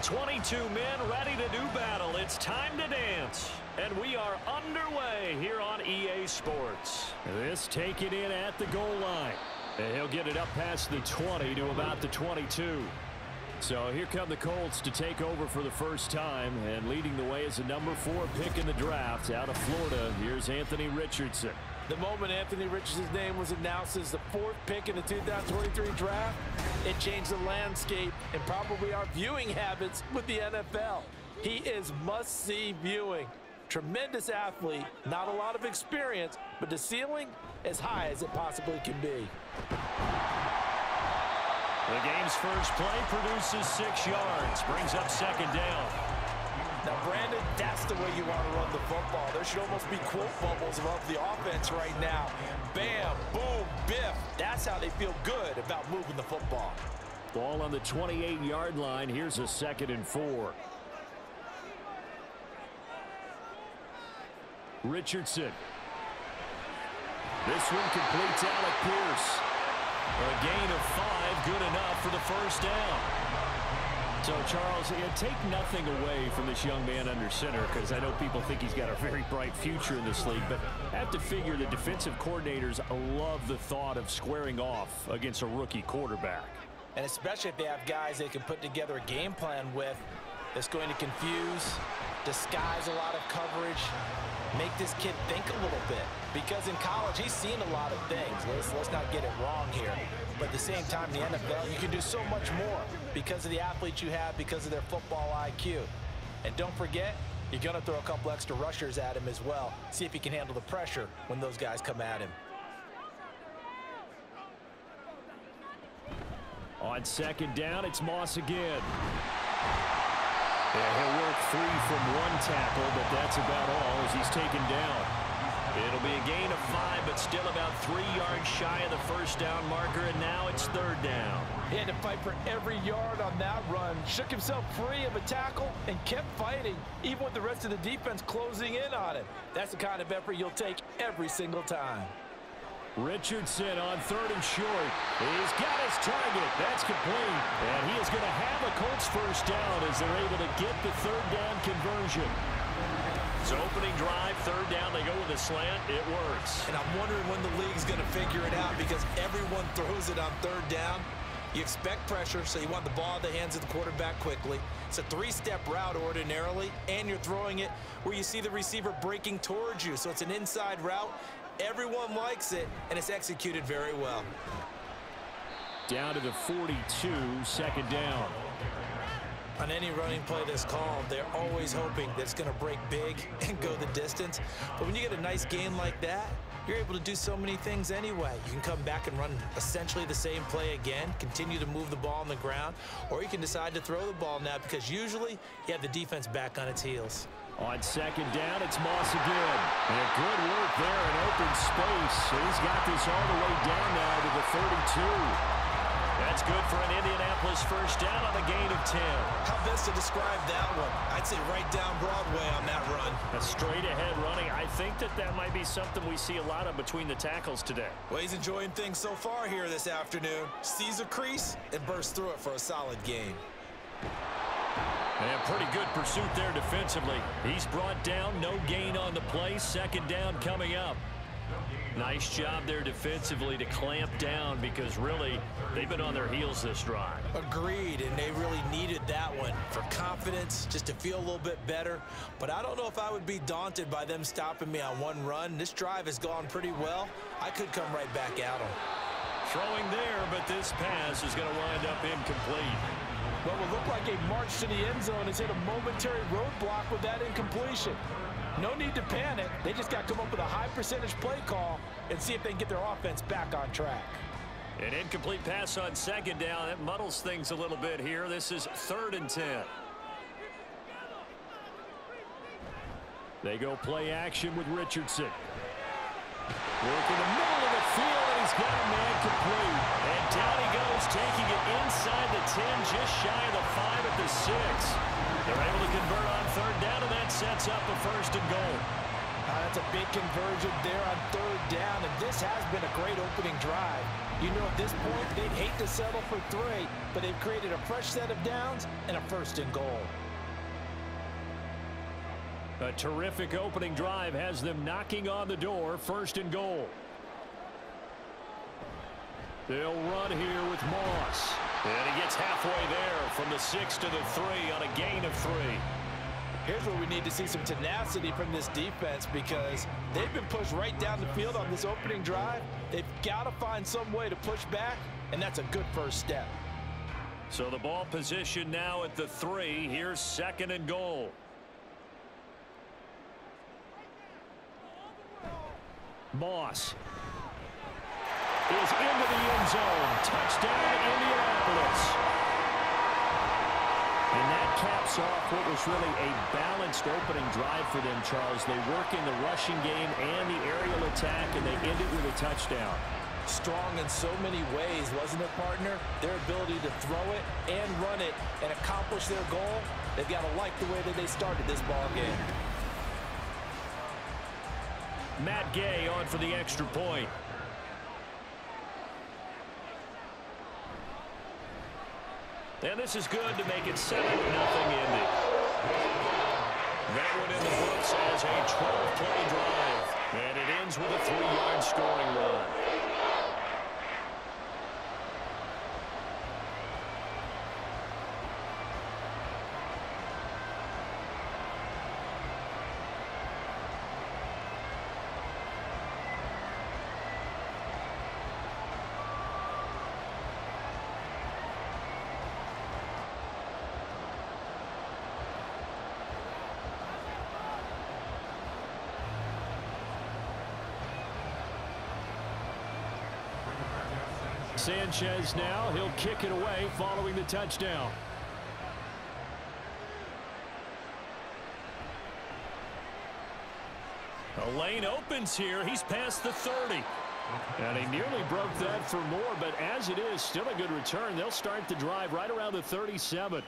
22 men ready to do battle. It's time to dance. And we are underway here on EA Sports. This taken in at the goal line. And he'll get it up past the 20 to about the 22. So here come the Colts to take over for the first time. And leading the way is the number 4 pick in the draft out of Florida. Here's Anthony Richardson. The moment Anthony Richardson's name was announced as the 4th pick in the 2023 draft, it changed the landscape and probably our viewing habits with the NFL. He is must-see viewing. Tremendous athlete, not a lot of experience, but the ceiling as high as it possibly can be. The game's first play produces 6 yards, brings up second down. Now, Brandon, that's the way you want to run the football. There should almost be quote bubbles above the offense right now. Bam, boom, biff. That's how they feel good about moving the football. Ball on the 28-yard line. Here's a 2nd and 4. Richardson. This one completes Alec Pierce. A gain of 5, good enough for the first down. So, Charles, take nothing away from this young man under center, because I know people think he's got a very bright future in this league, but I have to figure the defensive coordinators love the thought of squaring off against a rookie quarterback. And especially if they have guys they can put together a game plan with that's going to confuse, disguise a lot of coverage, make this kid think a little bit. Because in college, he's seen a lot of things. Let's not get it wrong here. But at the same time, in the NFL, you can do so much more because of the athletes you have, because of their football IQ. And don't forget, you're going to throw a couple extra rushers at him as well. See if he can handle the pressure when those guys come at him. On second down, it's Moss again. Yeah, he'll work free from one tackle, but that's about all as he's taken down. It'll be a gain of 5, but still about 3 yards shy of the first down marker, and now it's 3rd down. He had to fight for every yard on that run. Shook himself free of a tackle and kept fighting, even with the rest of the defense closing in on him. That's the kind of effort you'll take every single time. Richardson on 3rd and short. He's got his target. That's complete. And he is going to have a Colts first down as they're able to get the 3rd down conversion. So opening drive, 3rd down, they go with a slant. It works. And I'm wondering when the league's going to figure it out, because everyone throws it on 3rd down. You expect pressure, so you want the ball in the hands of the quarterback quickly. It's a 3-step route ordinarily, and you're throwing it where you see the receiver breaking towards you. So it's an inside route. Everyone likes it, and it's executed very well. Down to the 42, 2nd down. On any running play that's called, they're always hoping that it's going to break big and go the distance. But when you get a nice game like that, you're able to do so many things anyway. You can come back and run essentially the same play again, continue to move the ball on the ground, or you can decide to throw the ball now, because usually you have the defense back on its heels. On 2nd down, it's Moss again. And good work there in open space. He's got this all the way down now to the 32. That's good for an Indianapolis first down on a gain of 10. How best to describe that one? I'd say right down Broadway on that run. A straight-ahead running. I think that might be something we see a lot of between the tackles today. Well, he's enjoying things so far here this afternoon. Sees a crease and bursts through it for a solid gain. And pretty good pursuit there defensively. He's brought down, no gain on the play. 2nd down coming up. Nice job there defensively to clamp down, because really they've been on their heels this drive. Agreed, and they really needed that one for confidence, just to feel a little bit better. But I don't know if I would be daunted by them stopping me on one run. This drive has gone pretty well. I could come right back at them. Throwing there, but this pass is going to wind up incomplete. What will look like a march to the end zone has hit a momentary roadblock with that incompletion. No need to panic. They just got to come up with a high percentage play call and see if they can get their offense back on track. An incomplete pass on 2nd down. That muddles things a little bit here. This is 3rd and 10. They go play action with Richardson. Working the middle of the field, and he's got a man complete. And down he goes, taking it inside the 10, just shy of the 5 at the 6. They're able to convert on 3rd down, and that sets up a 1st and goal. That's a big conversion there on 3rd down, and this has been a great opening drive. You know, at this point, they'd hate to settle for 3, but they've created a fresh set of downs and a 1st and goal. A terrific opening drive has them knocking on the door, 1st and goal. They'll run here with Moss. And he gets halfway there from the 6 to the 3 on a gain of 3. Here's where we need to see some tenacity from this defense because they've been pushed right down the field on this opening drive. They've got to find some way to push back, and that's a good first step. So the ball position now at the 3. Here's 2nd and goal. Moss is into the end zone. Touchdown, Indianapolis. And that caps off what was really a balanced opening drive for them, Charles. They work in the rushing game and the aerial attack, and they end it with a touchdown. Strong in so many ways, wasn't it, partner? Their ability to throw it and run it and accomplish their goal, they've got to like the way that they started this ball game. Matt Gay on for the extra point. And this is good to make it 7-0 Indy. That one in the books as a 12-play drive. And it ends with a 3-yard scoring run. Sanchez now, he'll kick it away following the touchdown. A lane opens here. He's past the 30. And he nearly broke that for more, but as it is, still a good return. They'll start the drive right around the 37.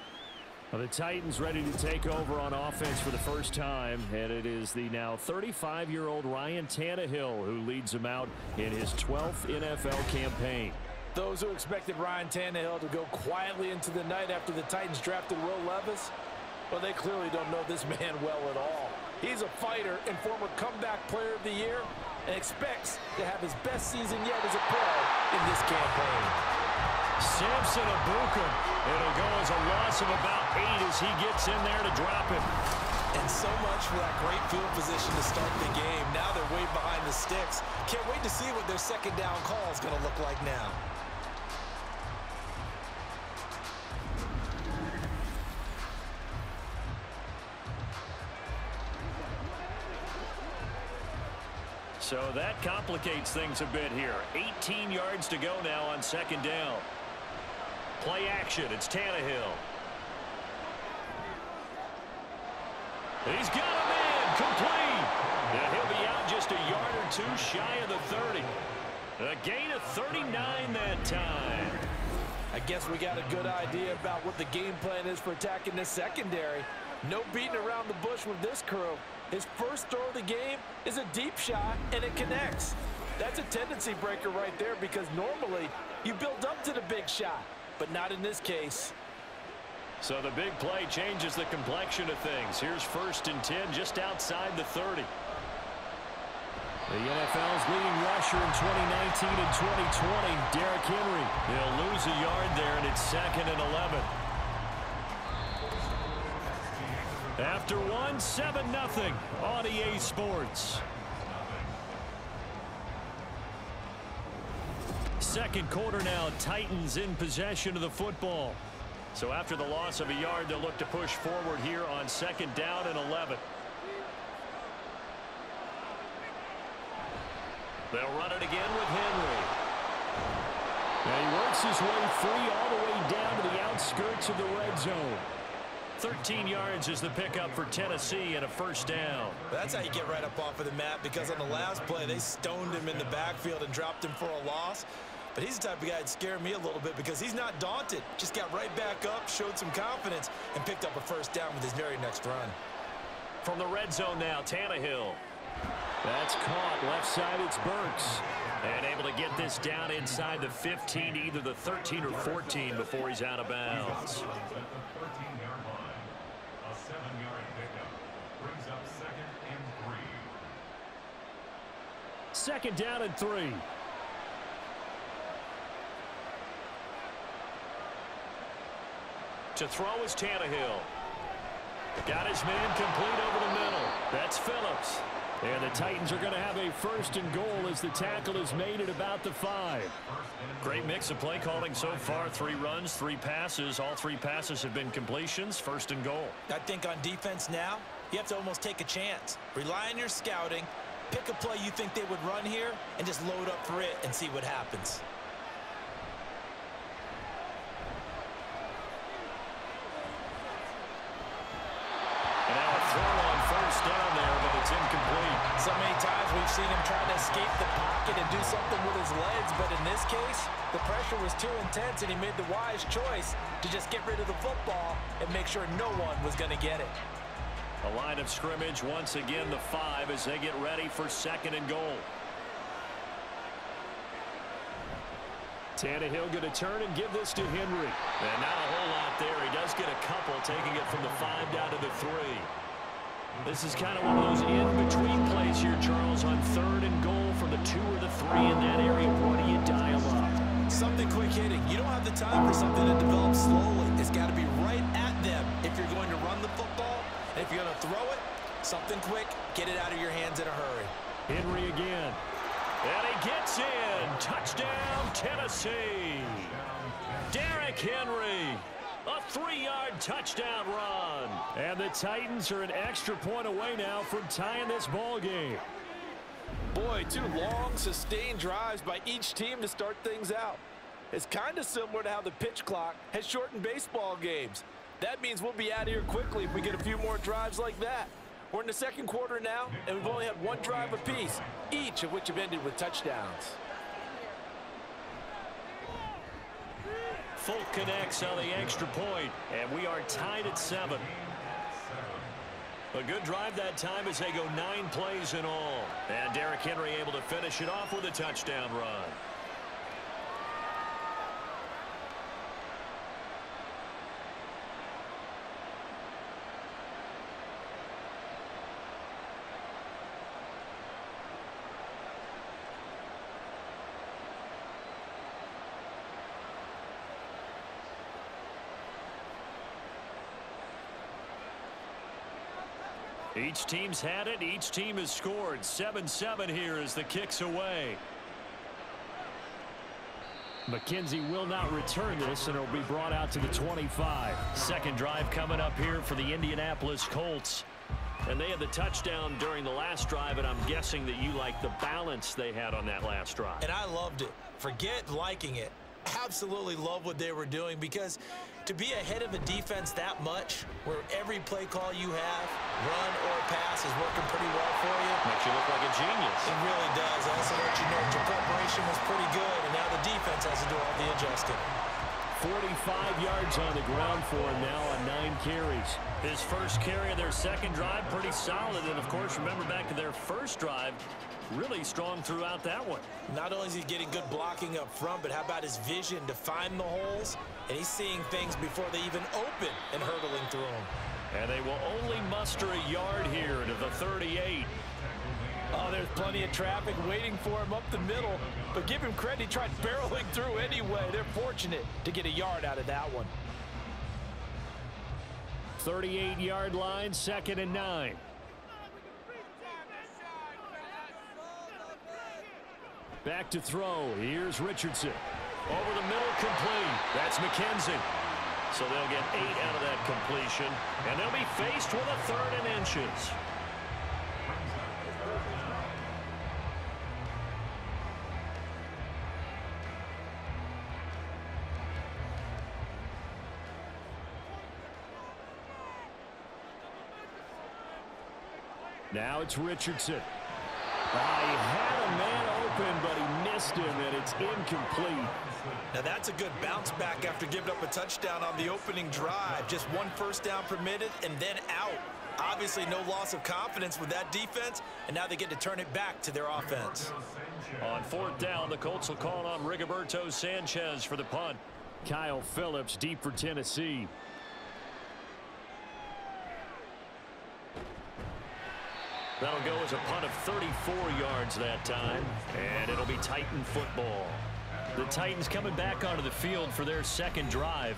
The Titans ready to take over on offense for the first time, and it is the now 35-year-old Ryan Tannehill who leads them out in his 12th NFL campaign. Those who expected Ryan Tannehill to go quietly into the night after the Titans drafted Will Levis, well, they clearly don't know this man well at all. He's a fighter and former comeback player of the year and expects to have his best season yet as a pro in this campaign. Samson Abuka. It'll go as a loss of about 8 as he gets in there to drop him. And so much for that great field position to start the game. Now they're way behind the sticks. Can't wait to see what their 2nd down call is going to look like now. So that complicates things a bit here. 18 yards to go now on 2nd down. Play action. It's Tannehill. He's got a man complete. And he'll be out just a yard or 2 shy of the 30. A gain of 39 that time. I guess we got a good idea about what the game plan is for attacking this secondary. No beating around the bush with this crew. His first throw of the game is a deep shot, and it connects. That's a tendency breaker right there because normally you build up to the big shot, but not in this case. So the big play changes the complexion of things. Here's 1st and 10 just outside the 30. The NFL's leading rusher in 2019 and 2020, Derrick Henry. He'll lose a yard there, and it's 2nd and 11. After 1, 7-0 on EA Sports. Second quarter now, Titans in possession of the football. So after the loss of a yard, they'll look to push forward here on 2nd down and 11. They'll run it again with Henry. And he works his way free all the way down to the outskirts of the red zone. 13 yards is the pickup for Tennessee and a 1st down. That's how you get right up off of the mat because on the last play, they stoned him in the backfield and dropped him for a loss. But he's the type of guy that scared me a little bit because he's not daunted. Just got right back up, showed some confidence, and picked up a 1st down with his very next run. From the red zone now, Tannehill. That's caught. Left side, it's Burks. And able to get this down inside the 15, either the 13 or 14 before he's out of bounds. Second down and 3. To throw is Tannehill. Got his man complete over the middle. That's Phillips. And the Titans are going to have a first and goal as the tackle is made at about the 5. Great mix of play calling so far. 3 runs, 3 passes. All 3 passes have been completions. First and goal. I think on defense now, you have to almost take a chance. Rely on your scouting. Pick a play you think they would run here and just load up for it and see what happens. And now a throw on first down there, but it's incomplete. So many times we've seen him try to escape the pocket and do something with his legs, but in this case, the pressure was too intense and he made the wise choice to just get rid of the football and make sure no one was going to get it. A line of scrimmage, once again the 5 as they get ready for second and goal. Tannehill going to turn and give this to Henry. And not a whole lot there. He does get a couple, taking it from the 5 down to the 3. This is kind of one of those in-between plays here, Charles, on third and goal from the 2 or the 3 in that area. What do you dial up? Something quick hitting. You don't have the time for something to develop slowly. It's got to be right at them if you're going to run the football. And if you're going to throw it, something quick, get it out of your hands in a hurry. Henry again. And he gets in. Touchdown, Tennessee. Derrick Henry. A 3-yard touchdown run. And the Titans are an extra point away now from tying this ball game. Boy, 2 long, sustained drives by each team to start things out. It's kind of similar to how the pitch clock has shortened baseball games. That means we'll be out of here quickly if we get a few more drives like that. We're in the second quarter now, and we've only had 1 drive apiece, each of which have ended with touchdowns. Folk connects on the extra point, and we are tied at 7. A good drive that time as they go 9 plays in all. And Derrick Henry able to finish it off with a touchdown run. Each team's had it. Each team has scored. 7-7 here as the kick's away. McKenzie will not return this, and it'll be brought out to the 25. Second drive coming up here for the Indianapolis Colts. And they had the touchdown during the last drive, and I'm guessing that you like the balance they had on that last drive. And I loved it. Forget liking it. Absolutely love what they were doing, because to be ahead of a defense that much, where every play call you have, run or pass, is working pretty well for you. Makes you look like a genius. It really does. Also let you know your preparation was pretty good, and now the defense has to do all the adjusting. 45 yards on the ground for him now on 9 carries. His first carry of their second drive, pretty solid. And, of course, remember back to their first drive, really strong throughout that one. Not only is he getting good blocking up front, but how about his vision to find the holes? And he's seeing things before they even open and hurdling through them. And they will only muster a yard here to the 38. Oh, there's plenty of traffic waiting for him up the middle. But give him credit, he tried barreling through anyway. They're fortunate to get a yard out of that one. 38-yard line, 2nd and 9. Back to throw. Here's Richardson. Over the middle, complete. That's McKenzie. So they'll get 8 out of that completion. And they'll be faced with a 3rd and inches. Now it's Richardson. He had a man open, but he missed missed him, and it's incomplete. Now that's a good bounce back after giving up a touchdown on the opening drive. Just one first down permitted and then out. Obviously no loss of confidence with that defense, and now they get to turn it back to their offense. On fourth down, the Colts will call on Rigoberto Sanchez for the punt. Kyle Phillips deep for Tennessee. That'll go as a punt of 34 yards that time, and it'll be Titan football. The Titans coming back onto the field for their second drive.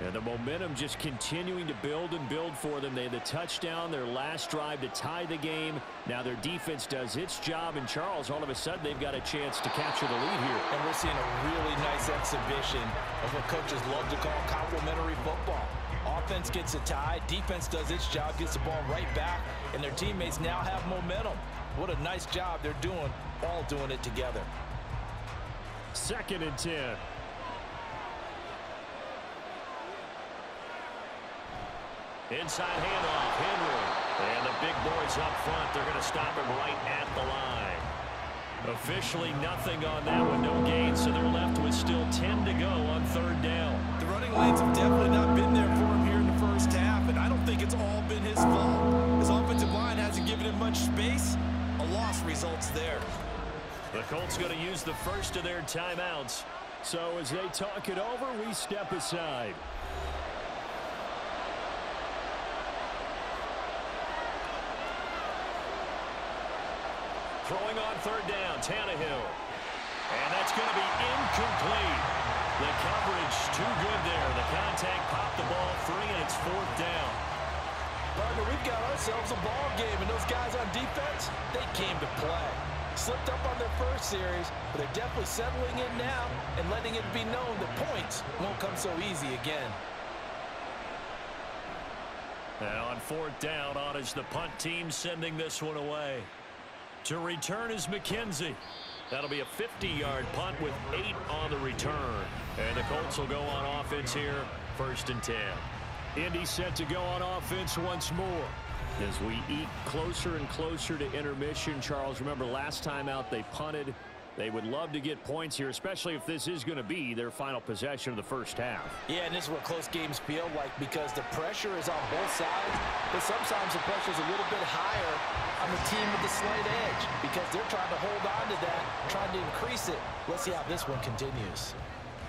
And the momentum just continuing to build and build for them. They had the touchdown, their last drive to tie the game. Now their defense does its job, and Charles, all of a sudden, they've got a chance to capture the lead here. And we're seeing a really nice exhibition of what coaches love to call complementary football. Offense gets a tie, defense does its job, gets the ball right back, and their teammates now have momentum. What a nice job they're doing, all doing it together. 2nd and 10. Inside handoff, Henry. And the big boys up front, they're going to stop him right at the line. Officially nothing on that one, no gain, so they're left with still 10 to go on 3rd down. The running lanes have definitely not been there for him here in the first half, and I don't think it's all been his fault. His offensive line hasn't given him much space. A loss results there. The Colts going to use the first of their timeouts. So as they talk it over, we step aside. Throwing on 3rd down, Tannehill. And that's going to be incomplete. The coverage too good there. The contact popped the ball free, and it's 4th down. Partner, we've got ourselves a ball game, and those guys on defense, they came to play. Slipped up on their first series, but they're definitely settling in now and letting it be known that points won't come so easy again. And on 4th down, on is the punt team sending this one away. To return is McKenzie. That'll be a 50-yard punt with 8 on the return. And the Colts will go on offense here, 1st and 10. Indy set to go on offense once more. As we eat closer and closer to intermission, Charles, remember last time out they punted. They would love to get points here, especially if this is going to be their final possession of the first half. Yeah, and this is what close games feel like because the pressure is on both sides, but sometimes the pressure is a little bit higher on the team with the slight edge because they're trying to hold on to that, trying to increase it. Let's see how this one continues.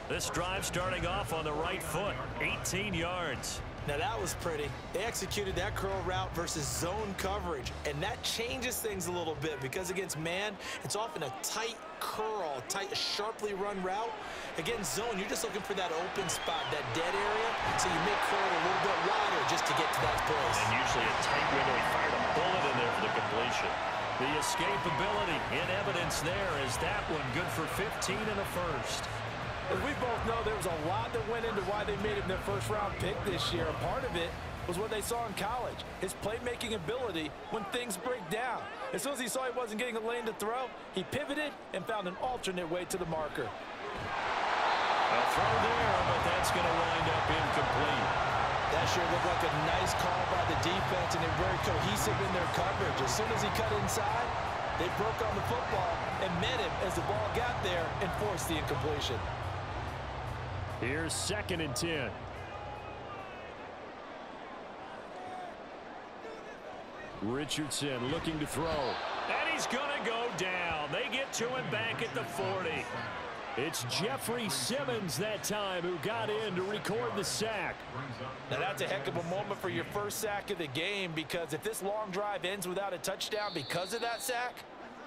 This drive starting off on the right foot, 18 yards. Now that was pretty. They executed that curl route versus zone coverage, and that changes things a little bit because against man, it's often a tight curl, sharply run route. Against zone, you're just looking for that open spot, that dead area, so you make curl a little bit wider just to get to that place. And usually a tight window. He fired a bullet in there for the completion. The escapability in evidence there is that one good for 15 and a first. As we both know, there was a lot that went into why they made him their first-round pick this year. A part of it was what they saw in college, his playmaking ability when things break down. As soon as he saw he wasn't getting a lane to throw, he pivoted and found an alternate way to the marker. A throw there, but that's going to wind up incomplete. That sure looked like a nice call by the defense, and they're very cohesive in their coverage. As soon as he cut inside, they broke on the football and met him as the ball got there and forced the incompletion. Here's 2nd and 10. Richardson looking to throw. And he's going to go down. They get to him back at the 40. It's Jeffrey Simmons that time who got in to record the sack. Now that's a heck of a moment for your first sack of the game because if this long drive ends without a touchdown because of that sack,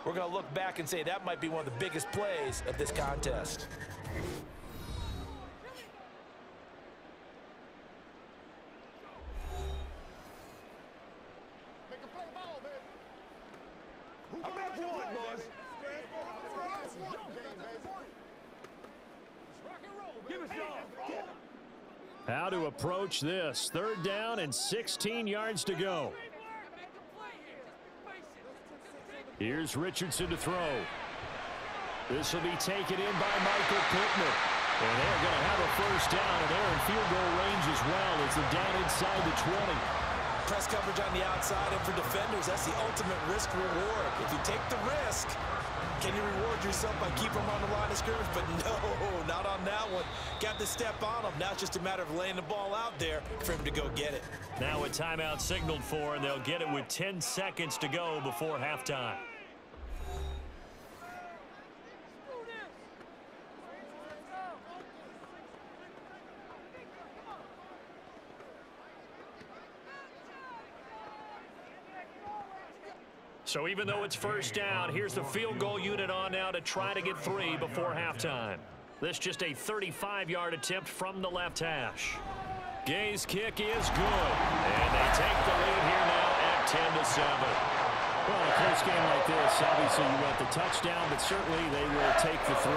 we're going to look back and say that might be one of the biggest plays of this contest. How to approach this. 3rd down and 16 yards to go. Here's Richardson to throw. This will be taken in by Michael Pittman. And they're going to have a first down, and they're in field goal range as well as they're down inside the 20. Press coverage on the outside, and for defenders, that's the ultimate risk reward. If you take the risk, Can you reward yourself by keeping them on the line of scrimmage? But no, not on that one. Got to step on them. Now it's just a matter of laying the ball out there for him to go get it. Now a timeout signaled for, and they'll get it with 10 seconds to go before halftime. So even though it's first down, here's the field goal unit on now to try to get 3 before halftime. This just a 35-yard attempt from the left hash. Gay's kick is good, and they take the lead here now at 10-7. Well, in a close game like this, obviously you want the touchdown, but certainly they will take the 3.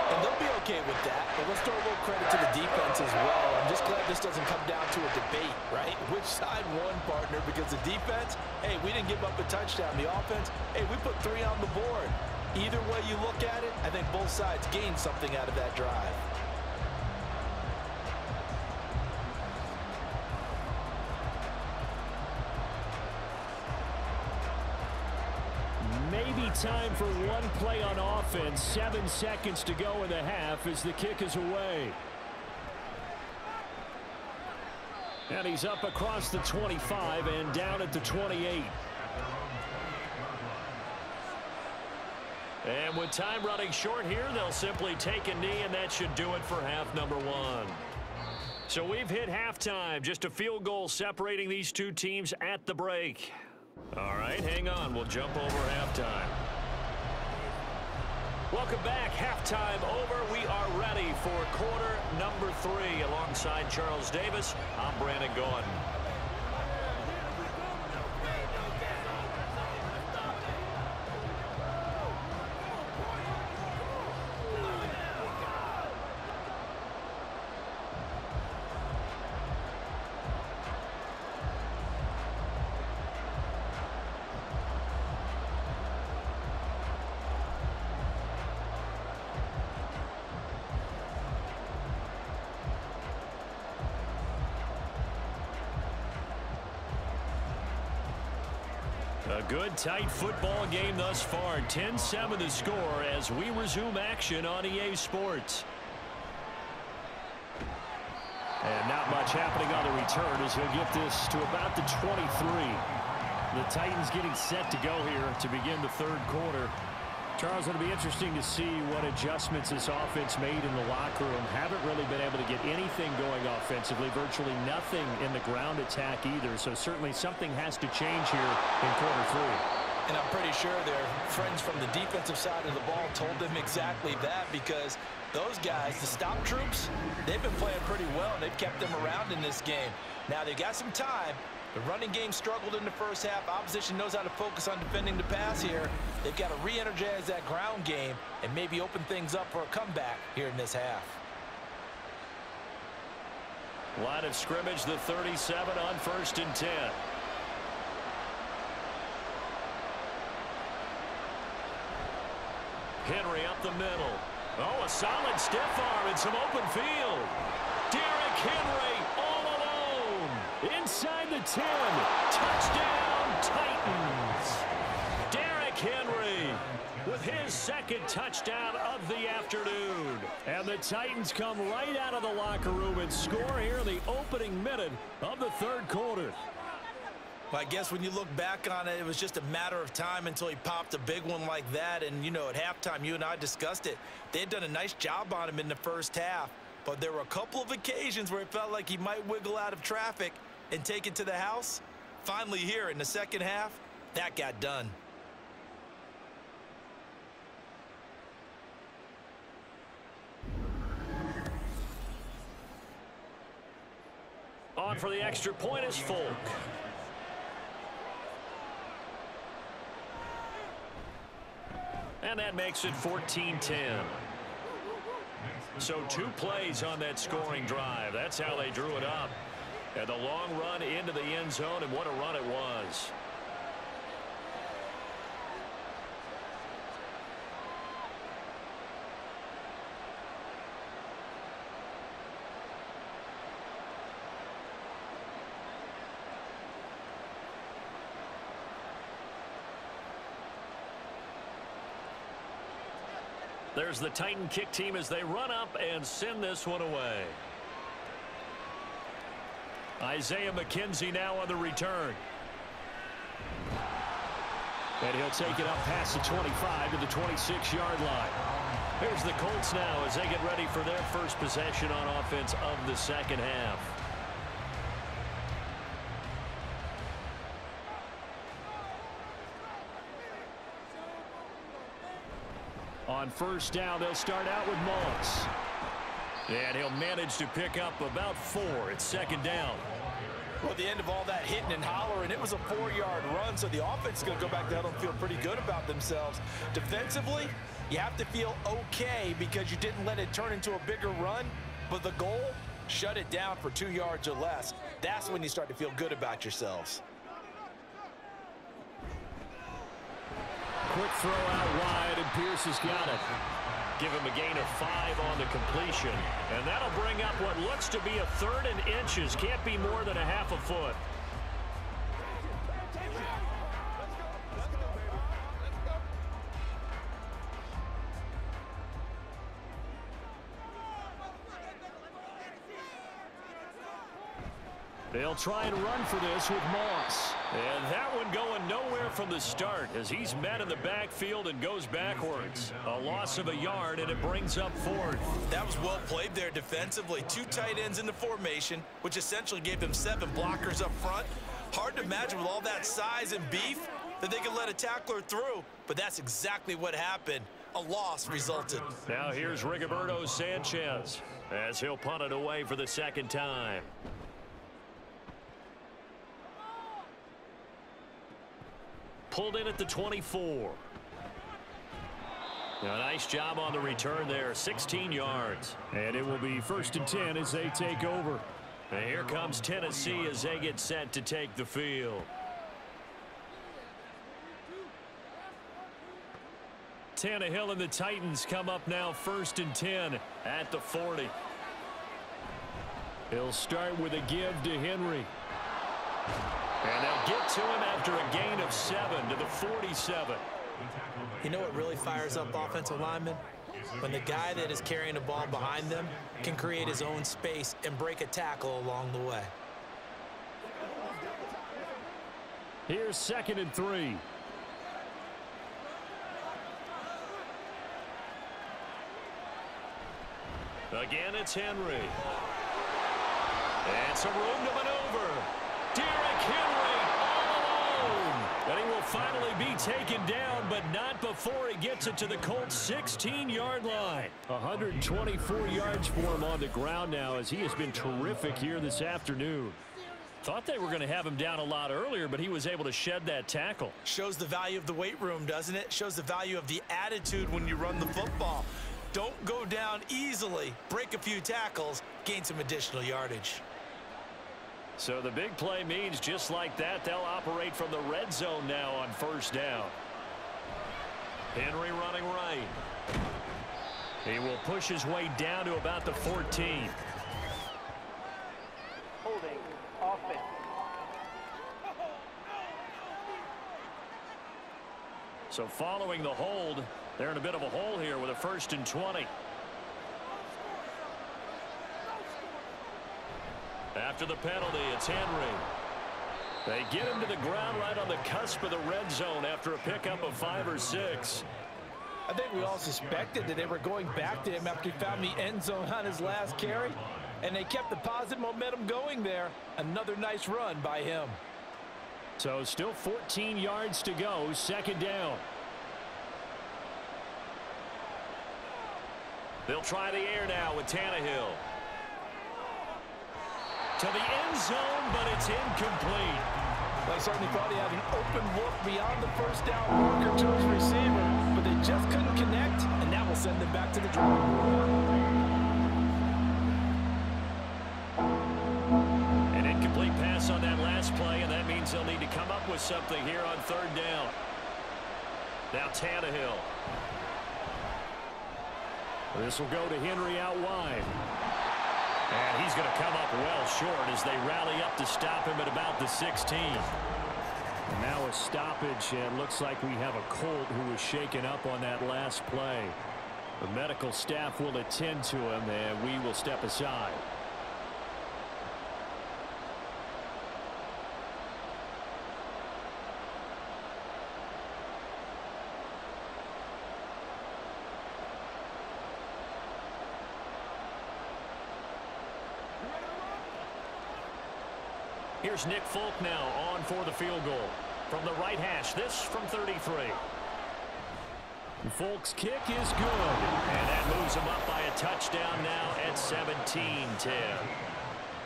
And they'll be okay with that, but let's throw a little credit to the defense as well. I'm just glad this doesn't come down to a debate, right? Which side won, partner? Because the defense, hey, we didn't give up a touchdown. The offense, hey, we put 3 on the board. Either way you look at it, I think both sides gained something out of that drive. Maybe time for one play on offense. 7 seconds to go in the half as the kick is away. And he's up across the 25 and down at the 28. And with time running short here, they'll simply take a knee, and that should do it for half number 1. So we've hit halftime. Just a field goal separating these two teams at the break. All right, hang on. We'll jump over halftime. Welcome back. Halftime over. We are ready for quarter number 3. Alongside Charles Davis, I'm Brandon Gaudin. A good, tight football game thus far. 10-7 the score as we resume action on EA Sports. And not much happening on the return as he'll get this to about the 23. The Titans getting set to go here to begin the third quarter. Charles, it'll be interesting to see what adjustments this offense made in the locker room. Haven't really been able to get anything going offensively, virtually nothing in the ground attack either. So certainly something has to change here in quarter 3. And I'm pretty sure their friends from the defensive side of the ball told them exactly that, because those guys, the stop troops, they've been playing pretty well, and they've kept them around in this game. Now, they've got some time. The running game struggled in the first half. Opposition knows how to focus on defending the pass here. They've got to re-energize that ground game and maybe open things up for a comeback here in this half. Line of scrimmage, the 37 on 1st and 10. Henry up the middle. Oh, a solid stiff arm and some open field. Derrick Henry all alone. Inside the 10. Touchdown, Titans. Derrick Henry with his second touchdown of the afternoon. And the Titans come right out of the locker room and score here in the opening minute of the third quarter. Well, I guess when you look back on it, it was just a matter of time until he popped a big one like that. And, you know, at halftime, you and I discussed it. They had done a nice job on him in the first half. But there were a couple of occasions where it felt like he might wiggle out of traffic and take it to the house. Finally here in the second half, that got done. On for the extra point is Folk. And that makes it 14-10. So 2 plays on that scoring drive. That's how they drew it up. And the long run into the end zone, and what a run it was. There's the Titan kick team as they run up and send this one away. Isaiah McKenzie now on the return. And he'll take it up past the 25 to the 26-yard line. Here's the Colts now as they get ready for their first possession on offense of the second half. On first down, they'll start out with Moss. And he'll manage to pick up about 4 at second down. Well, at the end of all that hitting and hollering, it was a 4-yard run, so the offense is going to go back there and feel pretty good about themselves. Defensively, you have to feel okay because you didn't let it turn into a bigger run, but the goal, shut it down for 2 yards or less. That's when you start to feel good about yourselves. Quick throw out wide, and Pierce has got it. Give him a gain of 5 on the completion. And that'll bring up what looks to be a 3rd and inches. Can't be more than a half a foot. They'll try and run for this with Moss. And that one going nowhere from the start as he's met in the backfield and goes backwards. A loss of a yard, and it brings up 4th. That was well played there defensively. 2 tight ends in the formation, which essentially gave them 7 blockers up front. Hard to imagine with all that size and beef that they could let a tackler through, but that's exactly what happened. A loss resulted. Now here's Rigoberto Sanchez as he'll punt it away for the second time. Pulled in at the 24. A nice job on the return there, 16 yards. And it will be 1st and 10 as they take over. And here comes Tennessee as they get set to take the field. Tannehill and the Titans come up now 1st and 10 at the 40. He'll start with a give to Henry. And they'll get to him after a gain of 7 to the 47. You know what really fires up offensive linemen? When the guy that is carrying the ball behind them can create his own space and break a tackle along the way. Here's 2nd and 3. Again, it's Henry. And some room to maneuver. Derrick Henry all alone. And he will finally be taken down, but not before he gets it to the Colts' 16-yard line. 124 yards for him on the ground now as he has been terrific here this afternoon. Thought they were going to have him down a lot earlier, but he was able to shed that tackle. Shows the value of the weight room, doesn't it? Shows the value of the attitude when you run the football. Don't go down easily. Break a few tackles, gain some additional yardage. So the big play means just like that, they'll operate from the red zone now on 1st down. Henry running right. He will push his way down to about the 14. Holding offense. So following the hold, they're in a bit of a hole here with a 1st and 20. After the penalty, it's Henry. They get him to the ground right on the cusp of the red zone after a pickup of 5 or 6. I think we all suspected that they were going back to him after he found the end zone on his last carry, and they kept the positive momentum going there. Another nice run by him. So still 14 yards to go, 2nd down. They'll try the air now with Tannehill. To the end zone, but it's incomplete. I certainly thought he had an open look beyond the 1st down marker to his receiver, but they just couldn't connect, and that will send them back to the drawing board. An incomplete pass on that last play, and that means they'll need to come up with something here on 3rd down. Now Tannehill. This will go to Henry out wide. And he's going to come up well short as they rally up to stop him at about the 16. And now a stoppage, and looks like we have a Colt who was shaken up on that last play. The medical staff will attend to him, and we will step aside. Here's Nick Folk now on for the field goal. From the right hash, this from 33. Folk's kick is good, and that moves him up by a touchdown now at 17-10.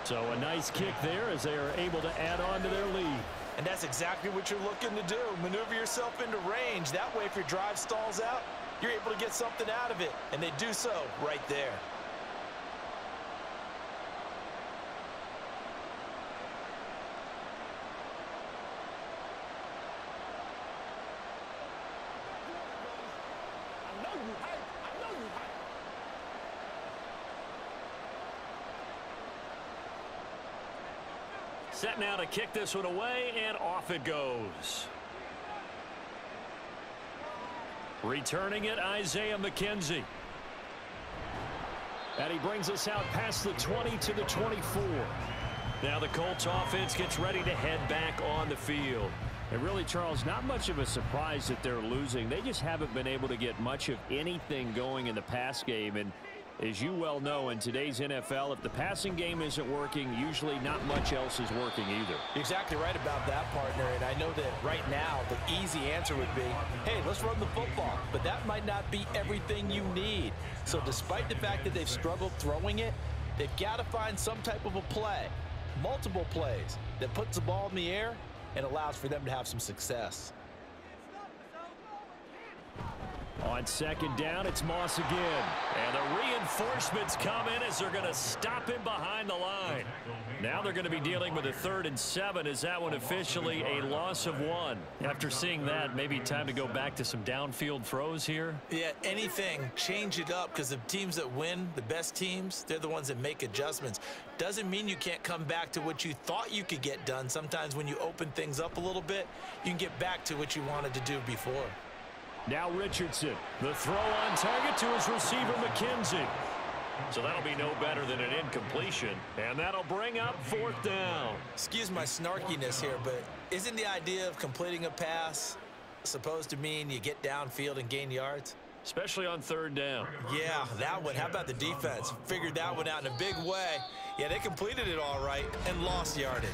So a nice kick there as they are able to add on to their lead. And that's exactly what you're looking to do. Maneuver yourself into range. That way, if your drive stalls out, you're able to get something out of it. And they do so right there. Set now to kick this one away, and off it goes. Returning it, Isaiah McKenzie. And he brings us out past the 20 to the 24. Now the Colts offense gets ready to head back on the field. And really, Charles, not much of a surprise that they're losing. They just haven't been able to get much of anything going in the pass game. And as you well know, in today's NFL, if the passing game isn't working, usually not much else is working either. You're exactly right about that, partner. And I know that right now the easy answer would be, hey, let's run the football. But that might not be everything you need. So despite the fact that they've struggled throwing it, they've got to find some type of a play, multiple plays, that puts the ball in the air and allows for them to have some success. On second down, it's Moss again. And the reinforcements come in as they're going to stop him behind the line. Now they're going to be dealing with a 3rd and 7. Is that one officially a loss of 1? After seeing that, maybe time to go back to some downfield throws here? Yeah, anything. Change it up, because the teams that win, the best teams, they're the ones that make adjustments. Doesn't mean you can't come back to what you thought you could get done. Sometimes when you open things up a little bit, you can get back to what you wanted to do before. Now Richardson, the throw on target to his receiver McKenzie. So that'll be no better than an incompletion, and that'll bring up 4th down. Excuse my snarkiness here, but isn't the idea of completing a pass supposed to mean you get downfield and gain yards? Especially on 3rd down. Yeah, that one. How about the defense? Figured that one out in a big way. Yeah, they completed it all right and lost yardage.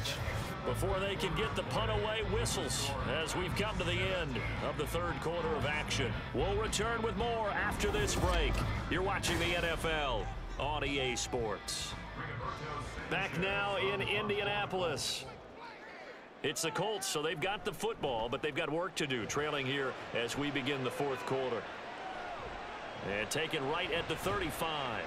Before they can get the punt away, whistles as we've come to the end of the 3rd quarter of action. We'll return with more after this break. You're watching the NFL on EA Sports. Back now in Indianapolis. It's the Colts, so they've got the football, but they've got work to do, trailing here as we begin the 4th quarter. And taken right at the 35.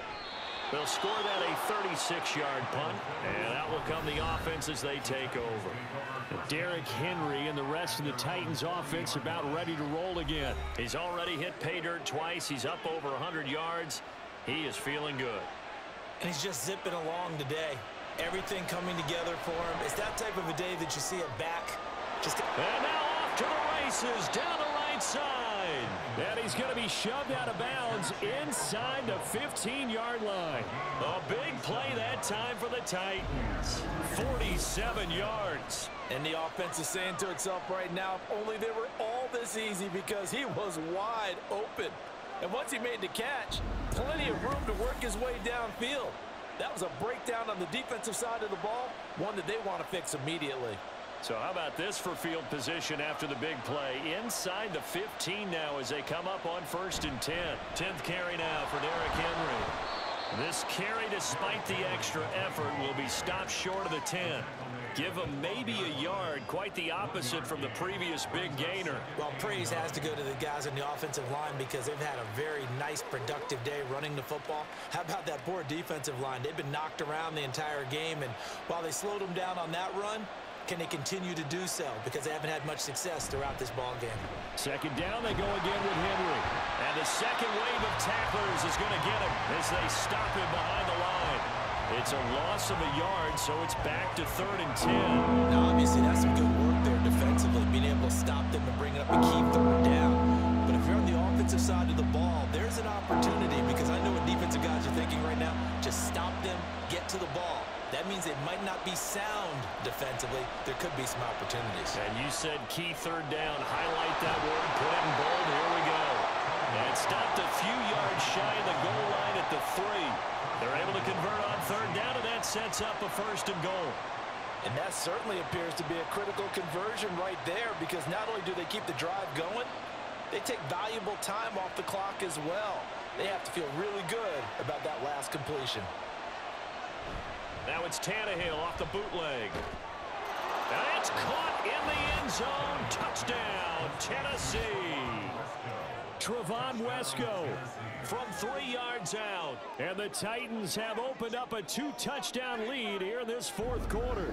They'll score that a 36-yard punt, and out will come the offense as they take over. Derrick Henry and the rest of the Titans offense about ready to roll again. He's already hit pay dirt twice. He's up over 100 yards. He is feeling good. And he's just zipping along today. Everything coming together for him. It's that type of a day that you see a back. And now off to the races down the right side. And he's going to be shoved out of bounds inside the 15-yard line. A big play that time for the Titans. 47 yards. And the offense is saying to itself right now, if only they were all this easy, because he was wide open. And once he made the catch, plenty of room to work his way downfield. That was a breakdown on the defensive side of the ball, one that they want to fix immediately. So how about this for field position after the big play? Inside the 15 now as they come up on 1st and 10. 10th carry now for Derrick Henry. This carry, despite the extra effort, will be stopped short of the 10. Give him maybe a yard, quite the opposite from the previous big gainer. Well, praise has to go to the guys on the offensive line, because they've had a very nice, productive day running the football. How about that poor defensive line? They've been knocked around the entire game, and while they slowed them down on that run, can they continue to do so? Because they haven't had much success throughout this ball game. 2nd down, they go again with Henry. And the second wave of tacklers is going to get him as they stop him behind the line. It's a loss of a yard, so it's back to 3rd and 10. Now, obviously, that's some good work there defensively, being able to stop them and bring it up a key 3rd down. But if you're on the offensive side of the ball, there's an opportunity opportunities. And you said key third down. Highlight that word. Put it in bold. Here we go. And stopped a few yards shy of the goal line at the 3. They're able to convert on third down, and that sets up a 1st and goal. And that certainly appears to be a critical conversion right there, because not only do they keep the drive going, they take valuable time off the clock as well. They have to feel really good about that last completion. Now it's Tannehill off the bootleg. And it's caught in the end zone. Touchdown, Tennessee. Trevon Wesco from 3 yards out. And the Titans have opened up a 2-touchdown lead here in this 4th quarter.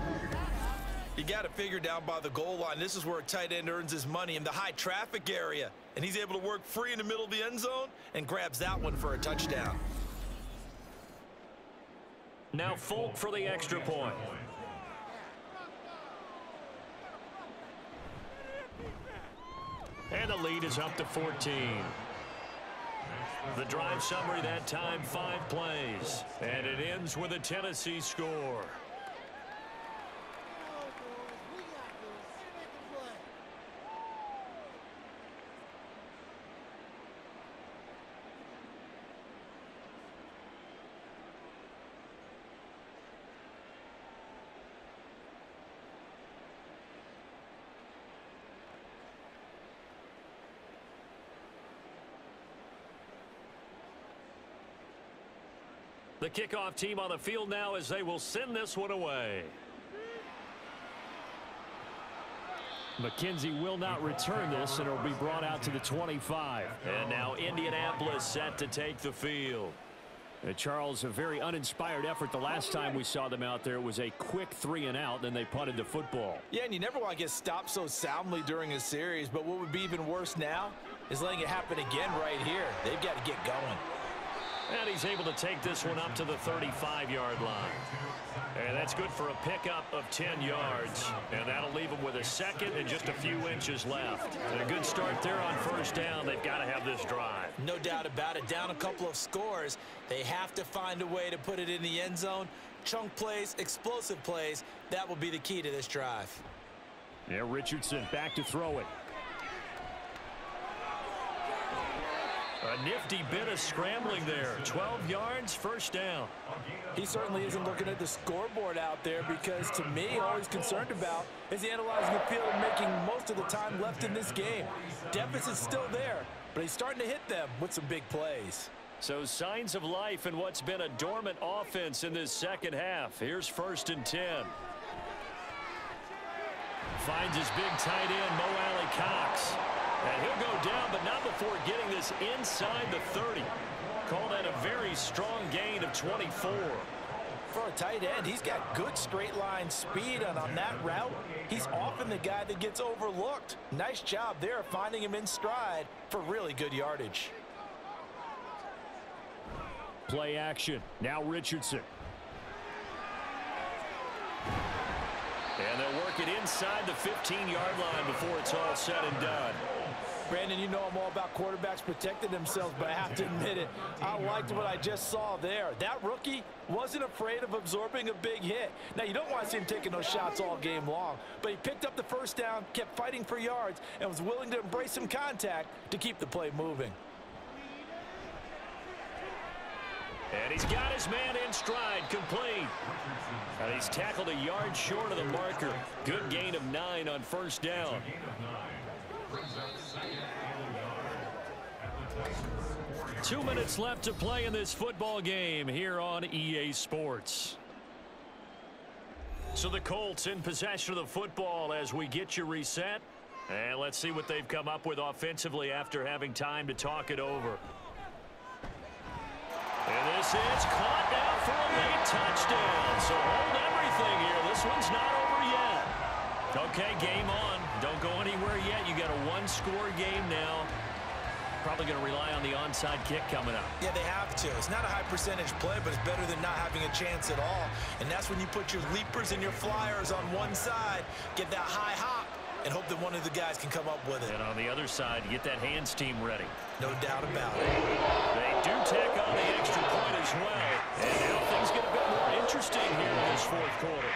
You got to figure down by the goal line. This is where a tight end earns his money, in the high traffic area. And he's able to work free in the middle of the end zone and grabs that one for a touchdown. Now Folk for the extra point. And the lead is up to 14. The drive summary that time, 5 plays. And it ends with a Tennessee score. The kickoff team on the field now as they will send this one away. McKenzie will not return this, and it will be brought out to the 25. And now Indianapolis set to take the field. Charles, a very uninspired effort the last time we saw them out there. It was a quick 3-and-out, then they punted the football. Yeah, and you never want to get stopped so soundly during a series, but what would be even worse now is letting it happen again right here. They've got to get going. And he's able to take this one up to the 35-yard line. And that's good for a pickup of 10 yards. And that'll leave him with a second and just a few inches left. And a good start there on 1st down. They've got to have this drive. No doubt about it. Down a couple of scores. They have to find a way to put it in the end zone. Chunk plays, explosive plays. That will be the key to this drive. Yeah, Richardson back to throw it. A nifty bit of scrambling there. 12 yards, 1st down. He certainly isn't looking at the scoreboard out there, because to me, all he's concerned about is analyzing the field and making most of the time left in this game. Deficit's still there, but he's starting to hit them with some big plays. So signs of life in what's been a dormant offense in this second half. Here's 1st and 10. Finds his big tight end, Mo Alley Cox. And he'll go down, but not before getting this inside the 30. Call that a very strong gain of 24. For a tight end, he's got good straight line speed, and on that route, he's often the guy that gets overlooked. Nice job there finding him in stride for really good yardage. Play action. Now Richardson. And they'll work it inside the 15-yard line before it's all said and done. Brandon, you know I'm all about quarterbacks protecting themselves, but I have to admit it, I liked what I just saw there. That rookie wasn't afraid of absorbing a big hit. Now, you don't want to see him taking those shots all game long, but he picked up the 1st down, kept fighting for yards, and was willing to embrace some contact to keep the play moving. And he's got his man in stride, complete. And he's tackled a yard short of the marker. Good gain of 9 on 1st down. 2 minutes left to play in this football game here on EA Sports. So the Colts in possession of the football as we get you reset. And let's see what they've come up with offensively after having time to talk it over. And this is caught now for a late touchdown. So hold everything here. This one's not over yet. Okay, game on. Don't go anywhere yet. You got a 1-score game now. Probably going to rely on the onside kick coming up. Yeah, they have to. It's not a high percentage play, but it's better than not having a chance at all. And that's when you put your leapers and your flyers on one side, get that high hop, and hope that one of the guys can come up with it. And on the other side, get that hands team ready. No doubt about it. They do tack on the extra point as well. And now things get a bit more interesting here in this 4th quarter.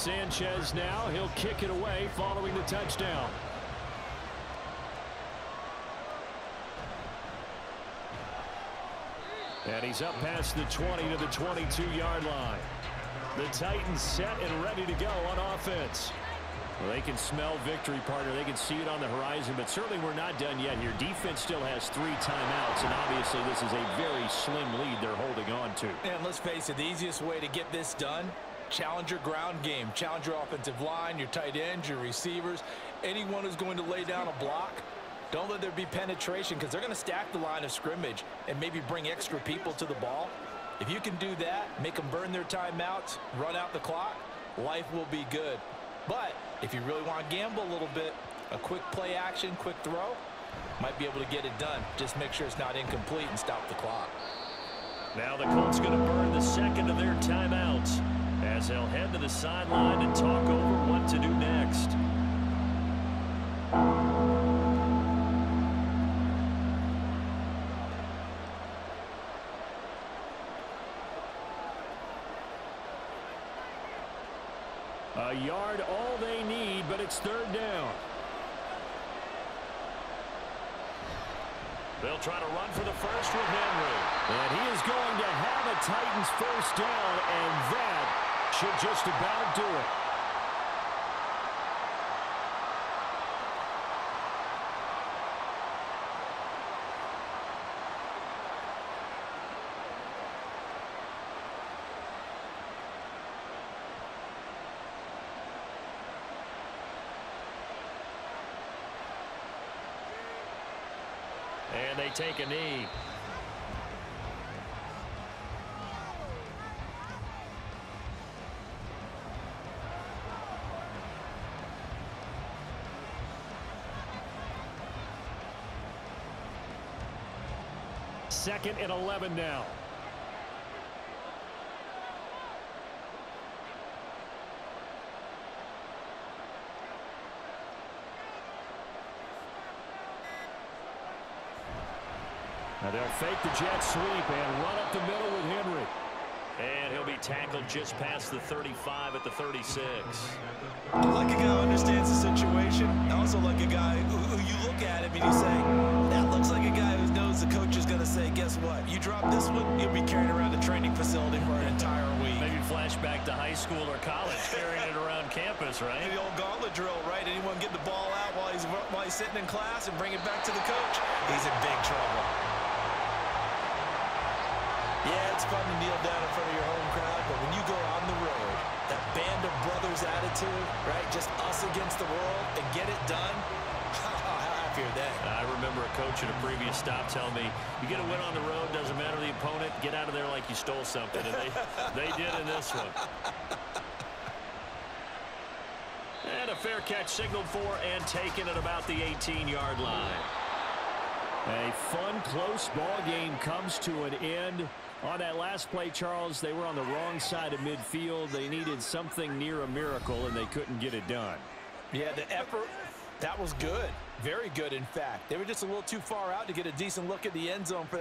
Sanchez now. He'll kick it away following the touchdown. And he's up past the 20 to the 22-yard line. The Titans set and ready to go on offense. Well, they can smell victory, partner. They can see it on the horizon, but certainly we're not done yet here. Defense still has 3 timeouts, and obviously this is a very slim lead they're holding on to. And let's face it, the easiest way to get this done, challenge your ground game. Challenge your offensive line, your tight ends, your receivers, anyone who's going to lay down a block. Don't let there be penetration because they're going to stack the line of scrimmage and maybe bring extra people to the ball. If you can do that, make them burn their timeouts, run out the clock, life will be good. But if you really want to gamble a little bit, a quick play action, quick throw, might be able to get it done. Just make sure it's not incomplete and stop the clock. Now the Colts going to burn the second of their timeouts as they'll head to the sideline and talk over what to do next. A yard all they need, but it's third down. They'll try to run for the first with Henry. And he is going to have a Titans first down, and that should just about do it. And they take a knee. Second and 11 now. Now they'll fake the jet sweep and run up the middle with Henry. And he'll be tackled just past the 35 at the 36. Like a guy who understands the situation. Also like a guy who you look at him and you say, that looks like a guy who knows the coach is going to say, guess what? You drop this one, you'll be carrying around a training facility for an entire week. Maybe flashback to high school or college, carrying it around campus, right? The old gauntlet drill, right? Anyone get the ball out while he's sitting in class and bring it back to the coach? He's in big trouble. Yeah, it's fun to kneel down in front of your home crowd, but when you go on the road, that band of brothers attitude, right? Just us against the world and get it done. How happy are they? I remember a coach at a previous stop telling me, you get a win on the road, doesn't matter the opponent, get out of there like you stole something. And they did in this one. And a fair catch signaled for and taken at about the 18-yard line. A fun, close ball game comes to an end. On that last play, Charles, they were on the wrong side of midfield. They needed something near a miracle, and they couldn't get it done. Yeah, the effort, that was good. Very good, in fact. They were just a little too far out to get a decent look at the end zone for that.